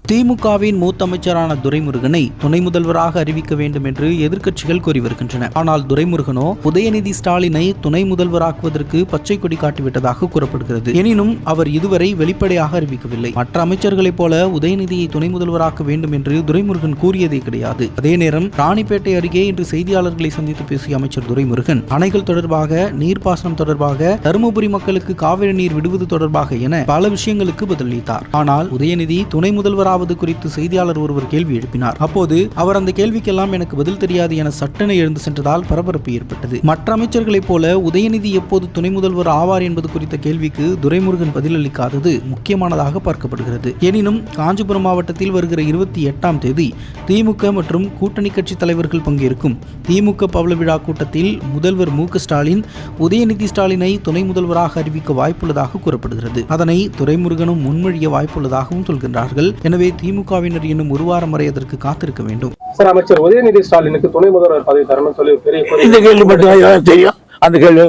திமுகவின் மூத்த அமைச்சரான துரைமுருகனை துணை முதல்வராக அறிவிக்க வேண்டும் என்று எதிர்க்கட்சிகள் கோரி வருகின்றன. ஆனால் துரைமுருகனோ உதயநிதி ஸ்டாலினை துணை முதல்வராக்குவதற்கு பச்சை கொடி காட்டிவிட்டதாக கூறப்படுகிறது. எனினும் அவர் இதுவரை வெளிப்படையாக அறிவிக்கவில்லை. மற்ற அமைச்சர்களைப் போல உதயநிதியை துணை முதல்வராக்க வேண்டும் என்று துரைமுருகன் கூறியதே கிடையாது. அதே நேரம் ராணிப்பேட்டை அருகே இன்று செய்தியாளர்களை சந்தித்து பேசிய அமைச்சர் துரைமுருகன் அணைகள் தொடர்பாக, நீர்ப்பாசனம் தொடர்பாக, தருமபுரி மக்களுக்கு காவிரி நீர் விடுவது தொடர்பாக என பல விஷயங்களுக்கு பதிலளித்தார். ஆனால் உதயநிதி துணை முதல்வராக குறித்து செய்தியாளர் ஒருவர் கேள்வி எழுப்பினார். அப்போது அவர் அந்த கேள்விக்கெல்லாம் எனக்கு பதில் தெரியாது என சட்டென எழுந்து சென்றதால் பரபரப்பு ஏற்பட்டது. மற்ற அமைச்சர்களைப் போல உதயநிதி எப்போது துணை முதல்வர் ஆவார் என்பது குறித்த கேள்விக்கு துரைமுருகன் பதிலளிக்காதது முக்கியமானதாக பார்க்கப்படுகிறது. எனினும் காஞ்சிபுரம் மாவட்டத்தில் வருகிற 28ஆம் தேதி திமுக மற்றும் கூட்டணி கட்சி தலைவர்கள் பங்கேற்கும் திமுக பவள விழா கூட்டத்தில் முதல்வர் மு.க. ஸ்டாலின் உதயநிதி ஸ்டாலினை துணை முதல்வராக அறிவிக்க வாய்ப்புள்ளதாக கூறப்படுகிறது. அதனை துரைமுருகனும் முன்மொழிய வாய்ப்புள்ளதாகவும் சொல்கின்றார்கள். எனவே திமுகவினர் இன்னும் ஒரு வாரம் வரை அதற்கு காத்திருக்க வேண்டும். சார், அமைச்சர் உதயநிதி ஸ்டாலினுக்கு துணை முதல்வர் பதவி தரணும் சொல்லி பெரிய இந்த கேள்வி மட்டும் தெரியும். அந்த கேள்வி